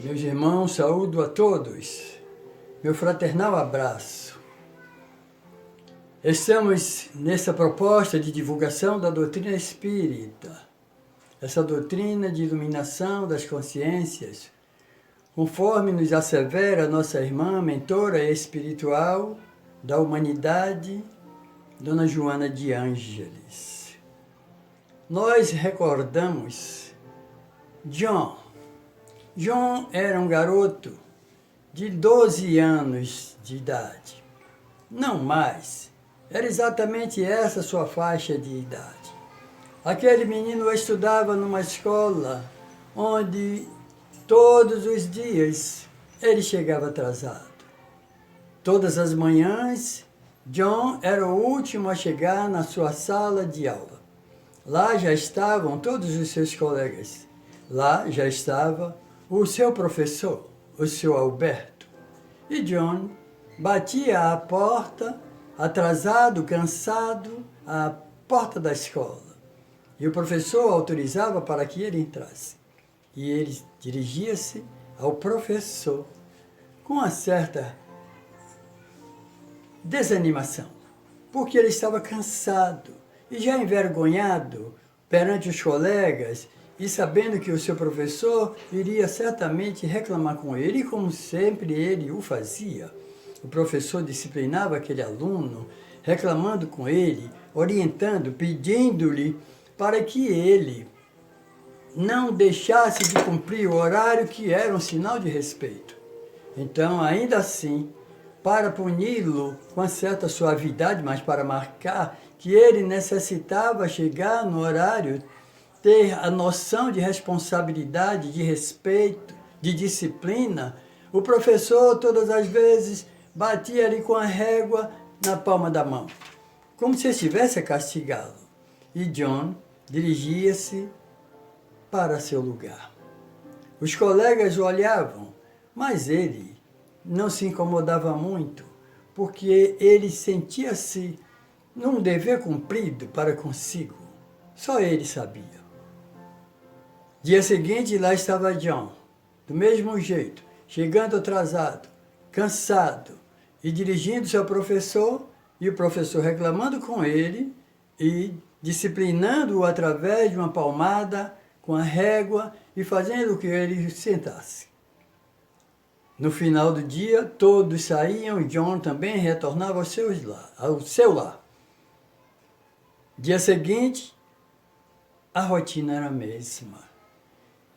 Meus irmãos, saúdo a todos. Meu fraternal abraço. Estamos nessa proposta de divulgação da doutrina espírita, essa doutrina de iluminação das consciências, conforme nos assevera nossa irmã, mentora espiritual da humanidade, Dona Joana de Ângeles. Nós recordamos John. John era um garoto de 12 anos de idade. Não mais. Era exatamente essa sua faixa de idade. Aquele menino estudava numa escola onde todos os dias ele chegava atrasado. Todas as manhãs, John era o último a chegar na sua sala de aula. Lá já estavam todos os seus colegas. Lá já estava o seu professor, o seu Alberto. E John batia à porta, atrasado, cansado, à porta da escola. E o professor autorizava para que ele entrasse. E ele dirigia-se ao professor com uma certa desanimação, porque ele estava cansado e já envergonhado perante os colegas e sabendo que o seu professor iria certamente reclamar com ele, e como sempre ele o fazia. O professor disciplinava aquele aluno, reclamando com ele, orientando, pedindo-lhe para que ele não deixasse de cumprir o horário, que era um sinal de respeito. Então, ainda assim, para puni-lo com certa suavidade, mas para marcar que ele necessitava chegar no horário, ter a noção de responsabilidade, de respeito, de disciplina, o professor todas as vezes batia ali com a régua na palma da mão, como se estivesse a castigá-lo. E John dirigia-se para seu lugar. Os colegas o olhavam, mas ele não se incomodava muito, porque ele sentia-se num dever cumprido para consigo. Só ele sabia. Dia seguinte, lá estava John, do mesmo jeito, chegando atrasado, cansado, e dirigindo-se ao professor, e o professor reclamando com ele e disciplinando-o através de uma palmada com a régua e fazendo que ele sentasse. No final do dia, todos saíam e John também retornava ao seu lar. Dia seguinte, a rotina era a mesma.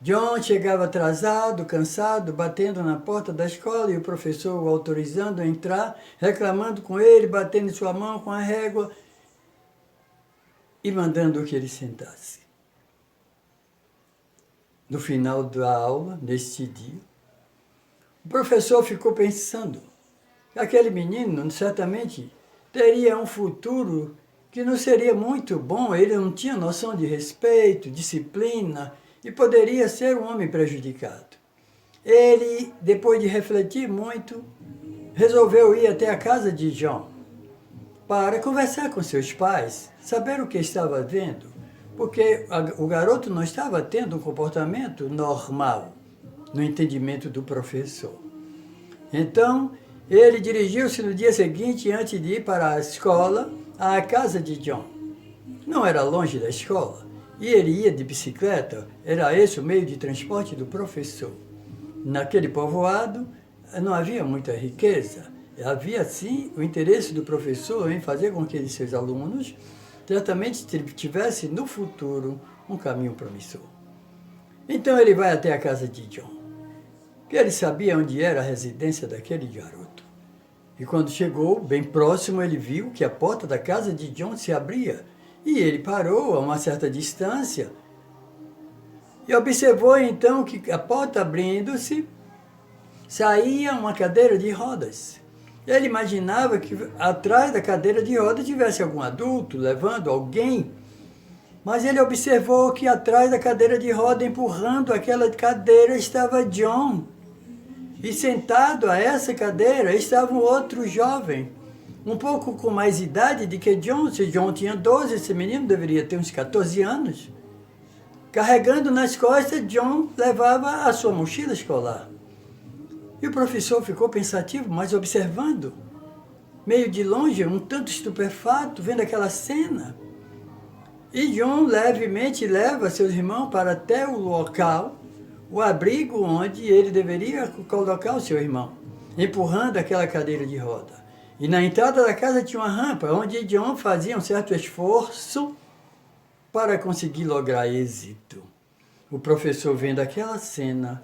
John chegava atrasado, cansado, batendo na porta da escola e o professor o autorizando a entrar, reclamando com ele, batendo em sua mão com a régua e mandando que ele sentasse. No final da aula, neste dia, o professor ficou pensando que aquele menino certamente teria um futuro que não seria muito bom, ele não tinha noção de respeito, disciplina, e poderia ser um homem prejudicado. Ele, depois de refletir muito, resolveu ir até a casa de John para conversar com seus pais, saber o que estava vendo, porque o garoto não estava tendo um comportamento normal no entendimento do professor. Então, ele dirigiu-se no dia seguinte, antes de ir para a escola, à casa de John. Não era longe da escola. E ele ia de bicicleta, era esse o meio de transporte do professor. Naquele povoado não havia muita riqueza, havia sim o interesse do professor em fazer com que seus alunos certamente tivessem no futuro um caminho promissor. Então ele vai até a casa de John, que ele sabia onde era a residência daquele garoto. E quando chegou, bem próximo, ele viu que a porta da casa de John se abria. E ele parou a uma certa distância e observou então que a porta abrindo-se, saía uma cadeira de rodas. Ele imaginava que atrás da cadeira de rodas tivesse algum adulto levando alguém, mas ele observou que atrás da cadeira de rodas, empurrando aquela cadeira, estava John. E sentado a essa cadeira estava um outro jovem, um pouco com mais idade de que John. Se John tinha 12, esse menino deveria ter uns 14 anos. Carregando nas costas, John levava a sua mochila escolar. E o professor ficou pensativo, mas observando, meio de longe, um tanto estupefato, vendo aquela cena. E John levemente leva seus irmãos para até o local, o abrigo onde ele deveria colocar o seu irmão, empurrando aquela cadeira de roda. E na entrada da casa tinha uma rampa, onde John fazia um certo esforço para conseguir lograr êxito. O professor, vendo aquela cena,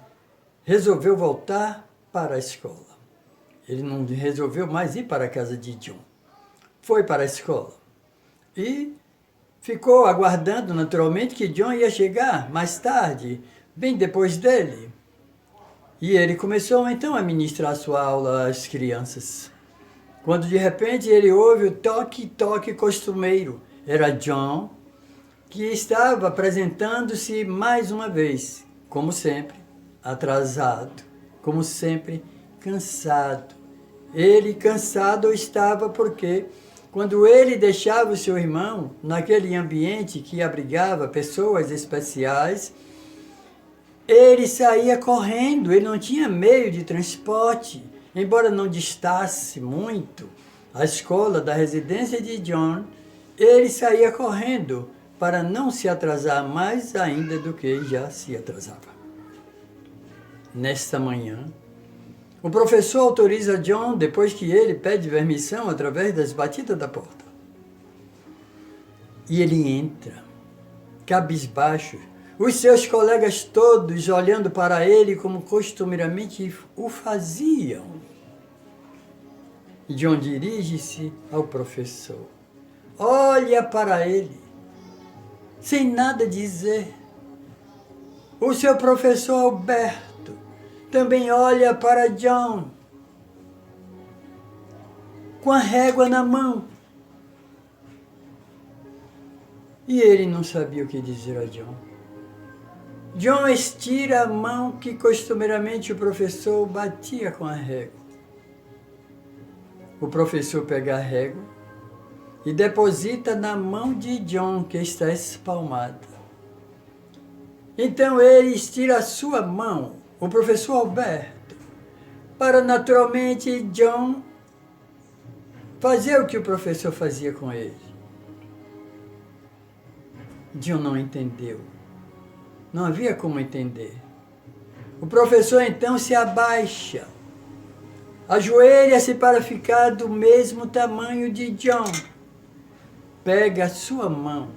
resolveu voltar para a escola. Ele não resolveu mais ir para a casa de John. Foi para a escola. E ficou aguardando naturalmente que John ia chegar mais tarde, bem depois dele. E ele começou então a ministrar sua aula às crianças. Quando de repente ele ouve o toque-toque costumeiro. Era John, que estava apresentando-se mais uma vez, como sempre, atrasado, como sempre, cansado. Ele cansado estava porque, quando ele deixava o seu irmão naquele ambiente que abrigava pessoas especiais, ele saía correndo, ele não tinha meio de transporte, embora não distasse muito a escola da residência de John, ele saía correndo para não se atrasar mais ainda do que já se atrasava. Nesta manhã, o professor autoriza John, depois que ele pede permissão através das batidas da porta. E ele entra, cabisbaixo, os seus colegas todos olhando para ele como costumeiramente o faziam. John dirige-se ao professor, olha para ele, sem nada dizer. O seu professor Alberto também olha para John, com a régua na mão. E ele não sabia o que dizer a John. John estira a mão que costumeiramente o professor batia com a régua. O professor pega a régua e deposita na mão de John, que está espalmada. Então ele estira a sua mão, o professor Alberto, para naturalmente John fazer o que o professor fazia com ele. John não entendeu. Não havia como entender. O professor então se abaixa, ajoelha-se para ficar do mesmo tamanho de John. Pega a sua mão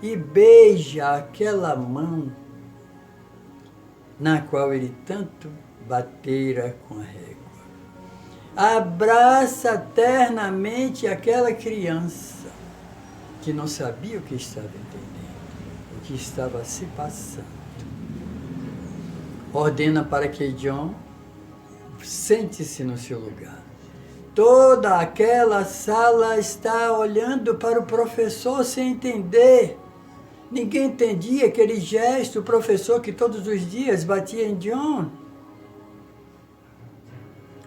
e beija aquela mão na qual ele tanto batera com a régua. Abraça ternamente aquela criança que não sabia o que estava entendendo, o que estava se passando. Ordena para que John sente-se no seu lugar. Toda aquela sala está olhando para o professor sem entender. Ninguém entendia aquele gesto, o professor que todos os dias batia em John.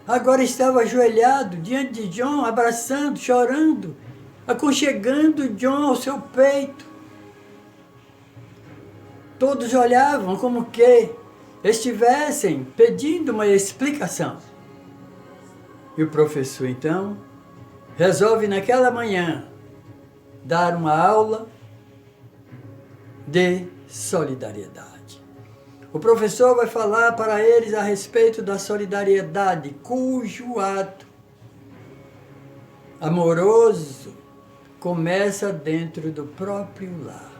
Agora estava ajoelhado diante de John, abraçando, chorando, aconchegando John ao seu peito. Todos olhavam como que estivessem pedindo uma explicação. E o professor, então, resolve naquela manhã dar uma aula de solidariedade. O professor vai falar para eles a respeito da solidariedade, cujo ato amoroso começa dentro do próprio lar.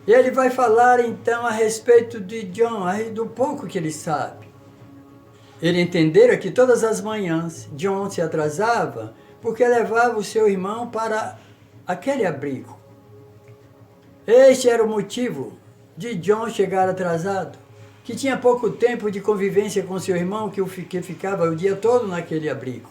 Ele vai falar então a respeito de John, do pouco que ele sabe. Ele entendera que todas as manhãs John se atrasava porque levava o seu irmão para aquele abrigo. Este era o motivo de John chegar atrasado, que tinha pouco tempo de convivência com seu irmão, que ficava o dia todo naquele abrigo.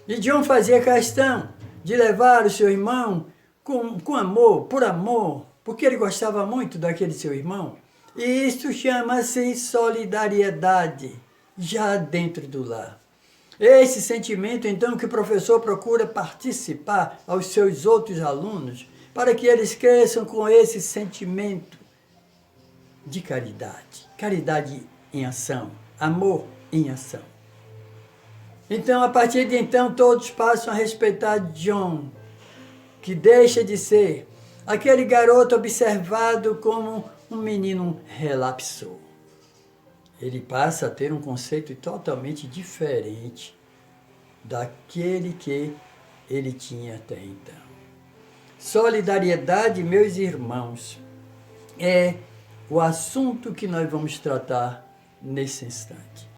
E John fazia questão de levar o seu irmão com amor, por amor, porque ele gostava muito daquele seu irmão. E isso chama-se solidariedade, já dentro do lar. Esse sentimento, então, que o professor procura participar aos seus outros alunos, para que eles cresçam com esse sentimento de caridade. Caridade em ação, amor em ação. Então, a partir de então, todos passam a respeitar John, que deixa de ser aquele garoto observado como um menino relapsou. Ele passa a ter um conceito totalmente diferente daquele que ele tinha até então. Solidariedade, meus irmãos, é o assunto que nós vamos tratar nesse instante.